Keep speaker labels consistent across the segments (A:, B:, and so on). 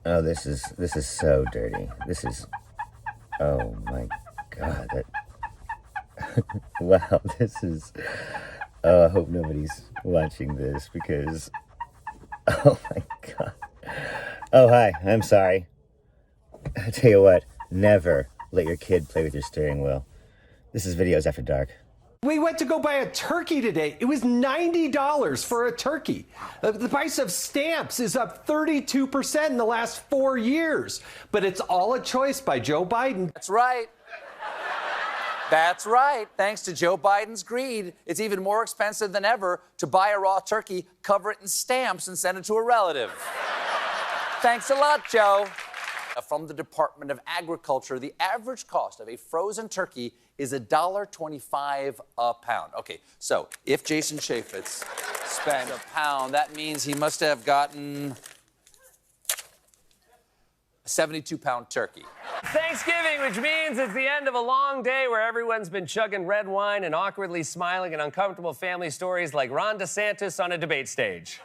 A: Oh, this is so dirty. This is, oh my God, that, wow, this is, oh, I hope nobody's watching this because, oh my God. Oh, hi, I'm sorry. I tell you what, never let your kid play with your steering wheel. This is Videos After Dark.
B: We went to go buy a turkey today. It was $90 for a turkey. The price of stamps is up 32% in the last 4 years. But it's all a choice by Joe Biden.
C: That's right. That's right. Thanks to Joe Biden's greed, it's even more expensive than ever to buy a raw turkey, cover it in stamps, and send it to a relative. Thanks a lot, Joe. From the Department of Agriculture, the average cost of a frozen turkey is $1.25 a pound. Okay, so if Jason Chaffetz spent a pound, that means he must have gotten a 72-pound turkey.
D: Thanksgiving, which means it's the end of a long day where everyone's been chugging red wine and awkwardly smiling at uncomfortable family stories like Ron DeSantis on a debate stage.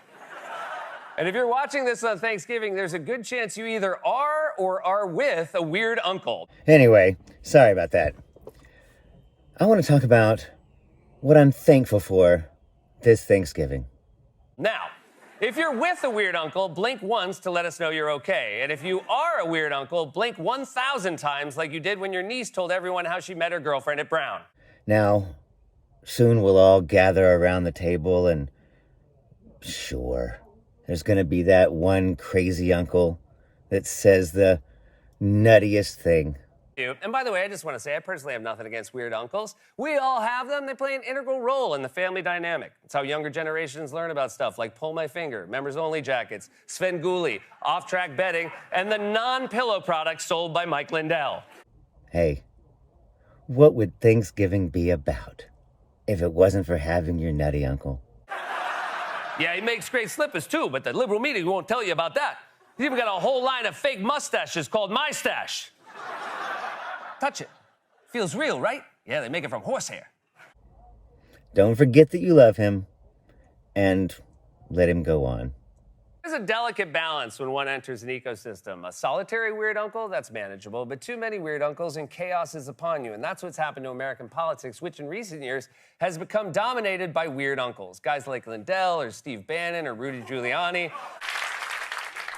D: And if you're watching this on Thanksgiving, there's a good chance you either are or are with a weird uncle.
A: Anyway, sorry about that. I want to talk about what I'm thankful for this Thanksgiving.
D: Now, if you're with a weird uncle, blink once to let us know you're okay. And if you are a weird uncle, blink 1,000 times like you did when your niece told everyone how she met her girlfriend at Brown.
A: Now, soon we'll all gather around the table and sure, there's going to be that one crazy uncle that says the nuttiest thing.
D: And by the way, I just want to say, I personally have nothing against weird uncles. We all have them. They play an integral role in the family dynamic. It's how younger generations learn about stuff like Pull My Finger, members-only jackets, Svengoolie, off-track betting, and the non-pillow products sold by Mike Lindell.
A: Hey, what would Thanksgiving be about if it wasn't for having your nutty uncle?
D: Yeah, he makes great slippers, too, but the liberal media won't tell you about that. He's even got a whole line of fake mustaches called My Stash. Touch it. Feels real, right? Yeah, they make it from horsehair.
A: Don't forget that you love him, and let him go on.
D: There's a delicate balance when one enters an ecosystem. A solitary weird uncle, that's manageable, but too many weird uncles and chaos is upon you. And that's what's happened to American politics, which in recent years has become dominated by weird uncles. Guys like Lindell or Steve Bannon or Rudy Giuliani.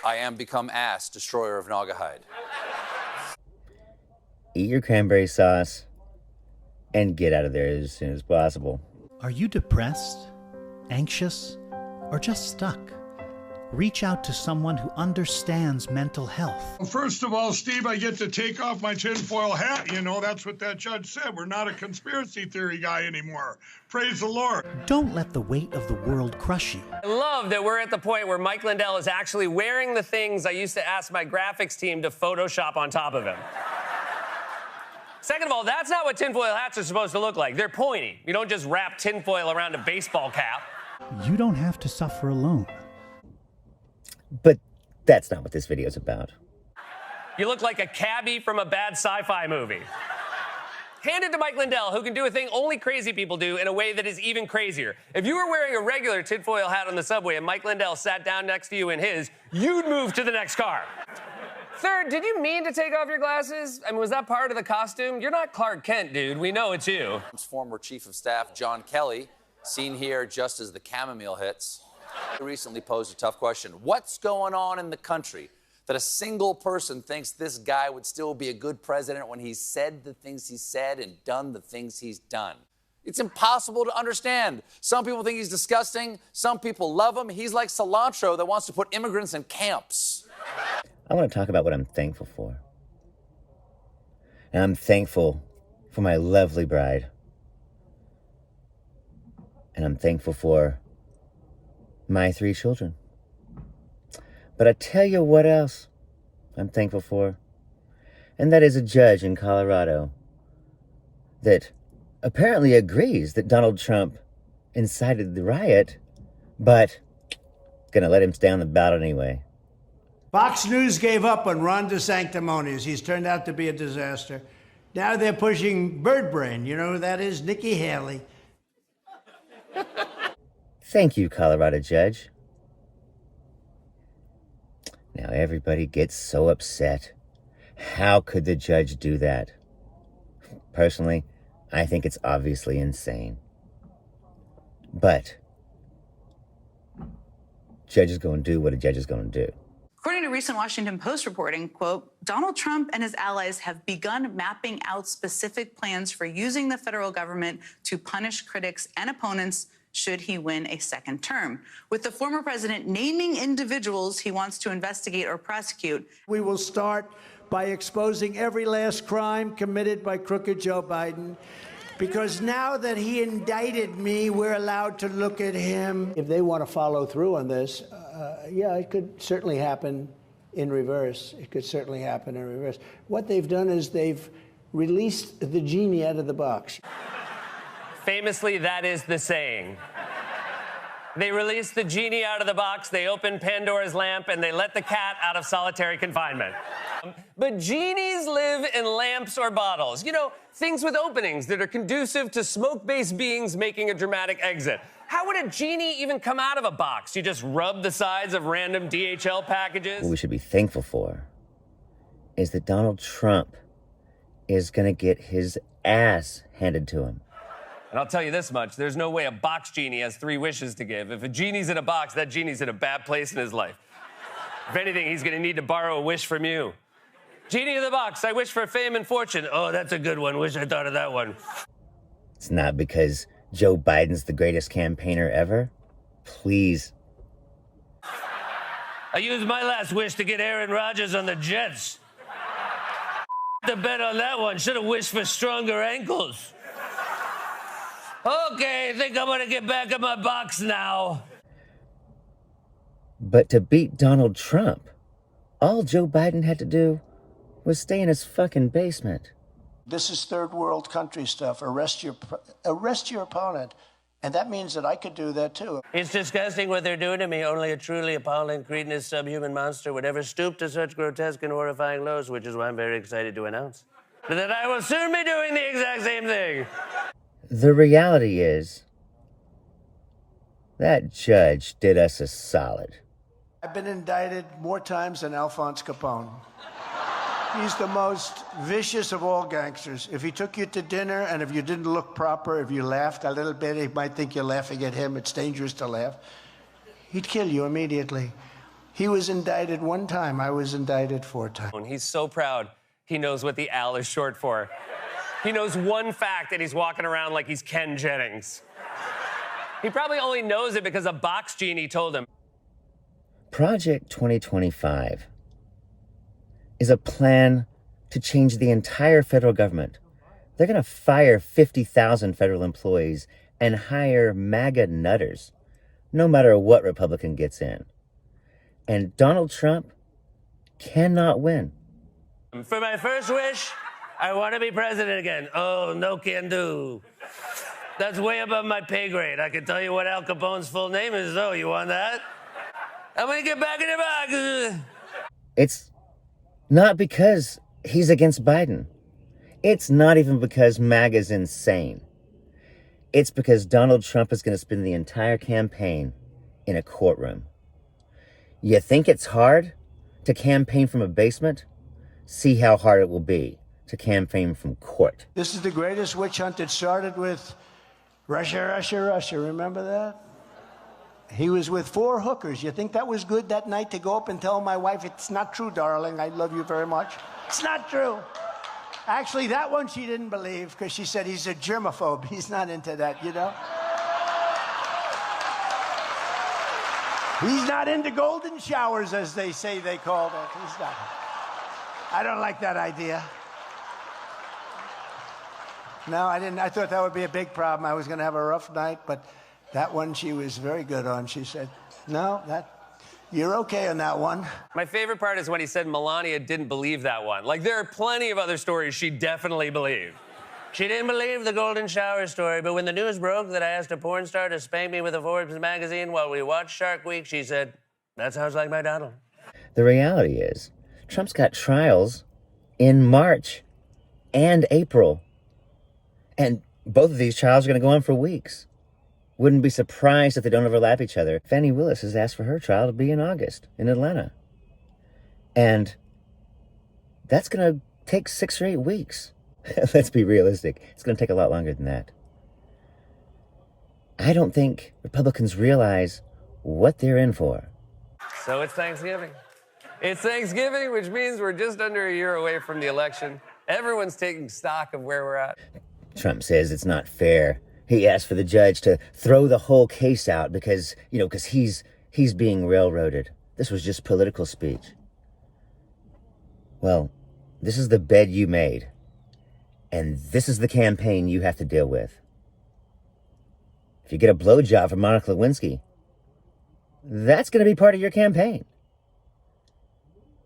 C: I am become ass, destroyer of Naugahyde.
A: Eat your cranberry sauce and get out of there as soon as possible.
E: Are you depressed, anxious, or just stuck? Reach out to someone who understands mental health.
F: Well, first of all, Steve, I get to take off my tinfoil hat. You know, that's what that judge said. We're not a conspiracy theory guy anymore. Praise the Lord.
E: Don't let the weight of the world crush you.
D: I love that we're at the point where Mike Lindell is actually wearing the things I used to ask my graphics team to Photoshop on top of him. Second of all, that's not what tinfoil hats are supposed to look like. They're pointy. You don't just wrap tinfoil around a baseball cap.
E: You don't have to suffer alone.
A: But that's not what this video is about.
D: You look like a cabbie from a bad sci-fi movie. Hand it to Mike Lindell, who can do a thing only crazy people do in a way that is even crazier. If you were wearing a regular tinfoil hat on the subway and Mike Lindell sat down next to you in his, you'd move to the next car. Third, did you mean to take off your glasses? I mean, was that part of the costume? You're not Clark Kent, dude. We know it's you.
C: Former Chief of Staff John Kelly, seen here just as the chamomile hits, recently posed a tough question. What's going on in the country that a single person thinks this guy would still be a good president when he's said the things he said and done the things he's done? It's impossible to understand. Some people think he's disgusting. Some people love him. He's like cilantro that wants to put immigrants in camps.
A: I want to talk about what I'm thankful for. And I'm thankful for my lovely bride. And I'm thankful for my 3 children. But I tell you what else I'm thankful for. And that is a judge in Colorado that apparently agrees that Donald Trump incited the riot, but gonna let him stay on the ballot anyway.
G: Fox News gave up on Ron DeSanctimonious. He's turned out to be a disaster. Now they're pushing Bird Brain. You know who that is? Nikki Haley.
A: Thank you, Colorado judge. Now, everybody gets so upset. How could the judge do that? Personally, I think it's obviously insane. But judge is going to do what a judge is going to do.
H: According to recent Washington Post reporting, quote, Donald Trump and his allies have begun mapping out specific plans for using the federal government to punish critics and opponents should he win a second term, with the former president naming individuals he wants to investigate or prosecute.
G: We will start by exposing every last crime committed by crooked Joe Biden, because now that he indicted me, we're allowed to look at him. If they want to follow through on this, yeah, it could certainly happen in reverse. It could certainly happen in reverse. What they've done is they've released the genie out of the box.
D: Famously, that is the saying. They release the genie out of the box, they open Pandora's lamp, and they let the cat out of solitary confinement. But genies live in lamps or bottles. You know, things with openings that are conducive to smoke-based beings making a dramatic exit. How would a genie even come out of a box? You just rub the sides of random DHL packages?
A: What we should be thankful for is that Donald Trump is going to get his ass handed to him.
D: And I'll tell you this much, there's no way a box genie has 3 wishes to give. If a genie's in a box, that genie's in a bad place in his life. If anything, he's gonna need to borrow a wish from you. Genie in the box, I wish for fame and fortune. Oh, that's a good one, wish I thought of that one.
A: It's not because Joe Biden's the greatest campaigner ever. Please.
D: I used my last wish to get Aaron Rodgers on the Jets. The bet on that one, should've wished for stronger ankles. Okay, I think I'm gonna get back in my box now.
A: But to beat Donald Trump, all Joe Biden had to do was stay in his fucking basement.
G: This is third world country stuff. Arrest your opponent. And that means that I could do that too.
D: It's disgusting what they're doing to me. Only a truly appalling, cretinous, subhuman monster would ever stoop to such grotesque and horrifying lows, which is why I'm very excited to announce that I will soon be doing the exact same thing.
A: The reality is, that judge did us a solid.
G: I've been indicted more times than Alphonse Capone. He's the most vicious of all gangsters. If he took you to dinner and if you didn't look proper, if you laughed a little bit, he might think you're laughing at him. It's dangerous to laugh. He'd kill you immediately. He was indicted 1 time. I was indicted 4 times.
D: He's so proud, he knows what the Al is short for. He knows one fact and he's walking around like he's Ken Jennings. He probably only knows it because a box genie told him.
A: Project 2025 is a plan to change the entire federal government. They're going to fire 50,000 federal employees and hire Maga nutters, no matter what Republican gets in. And Donald Trump cannot win.
D: For my first wish, I want to be president again. Oh, no can do. That's way above my pay grade. I can tell you what Al Capone's full name is, though. You want that? I'm going to get back in the box.
A: It's not because he's against Biden. It's not even because MAGA's insane. It's because Donald Trump is going to spend the entire campaign in a courtroom. You think it's hard to campaign from a basement? See how hard it will be to campaign from court.
G: This is the greatest witch hunt. It started with Russia, Russia, Russia. Remember that? He was with 4 hookers. You think that was good that night to go up and tell my wife, it's not true, darling, I love you very much? It's not true. Actually, that one she didn't believe because she said he's a germaphobe. He's not into that, you know? He's not into golden showers, as they say they call it. He's not. I don't like that idea. No, I didn't. I thought that would be a big problem. I was going to have a rough night, but that one she was very good on. She said, no, you're okay on that one.
D: My favorite part is when he said Melania didn't believe that one. Like, there are plenty of other stories she definitely believed. She didn't believe the golden shower story, but when the news broke that I asked a porn star to spank me with a Forbes magazine while we watched Shark Week, she said, that sounds like my Donald.
A: The reality is, Trump's got trials in March and April. And both of these trials are going to go on for weeks. Wouldn't be surprised if they don't overlap each other. Fannie Willis has asked for her trial to be in August in Atlanta. And that's going to take 6 or 8 weeks. Let's be realistic. It's going to take a lot longer than that. I don't think Republicans realize what they're in for.
D: So it's Thanksgiving. It's Thanksgiving, which means we're just under a year away from the election. Everyone's taking stock of where we're at.
A: Trump says it's not fair. He asked for the judge to throw the whole case out because he's being railroaded. This was just political speech. Well, this is the bed you made. And this is the campaign you have to deal with. If you get a blowjob from Monica Lewinsky, that's going to be part of your campaign.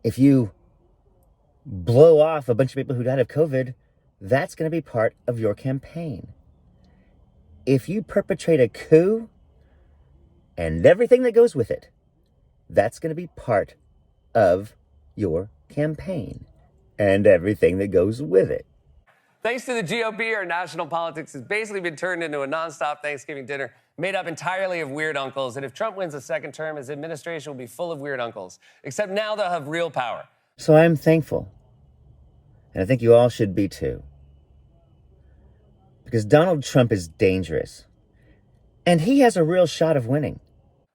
A: If you blow off a bunch of people who died of COVID, that's going to be part of your campaign. If you perpetrate a coup and everything that goes with it, that's going to be part of your campaign and everything that goes with it.
D: Thanks to the GOP, our national politics has basically been turned into a nonstop Thanksgiving dinner made up entirely of weird uncles. And if Trump wins a second term, his administration will be full of weird uncles. Except now they'll have real power.
A: So I'm thankful. And I think you all should be too. Because Donald Trump is dangerous. And he has a real shot of winning.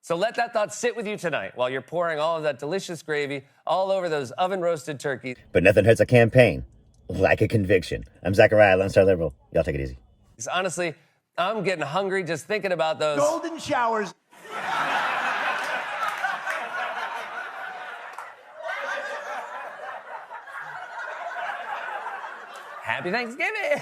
D: So let that thought sit with you tonight while you're pouring all of that delicious gravy all over those oven-roasted turkeys.
A: But nothing hurts a campaign like a conviction. I'm Zachariah, Lone Star Liberal. Y'all take it easy.
D: Honestly, I'm getting hungry just thinking about those
G: Golden showers.
D: Happy Thanksgiving!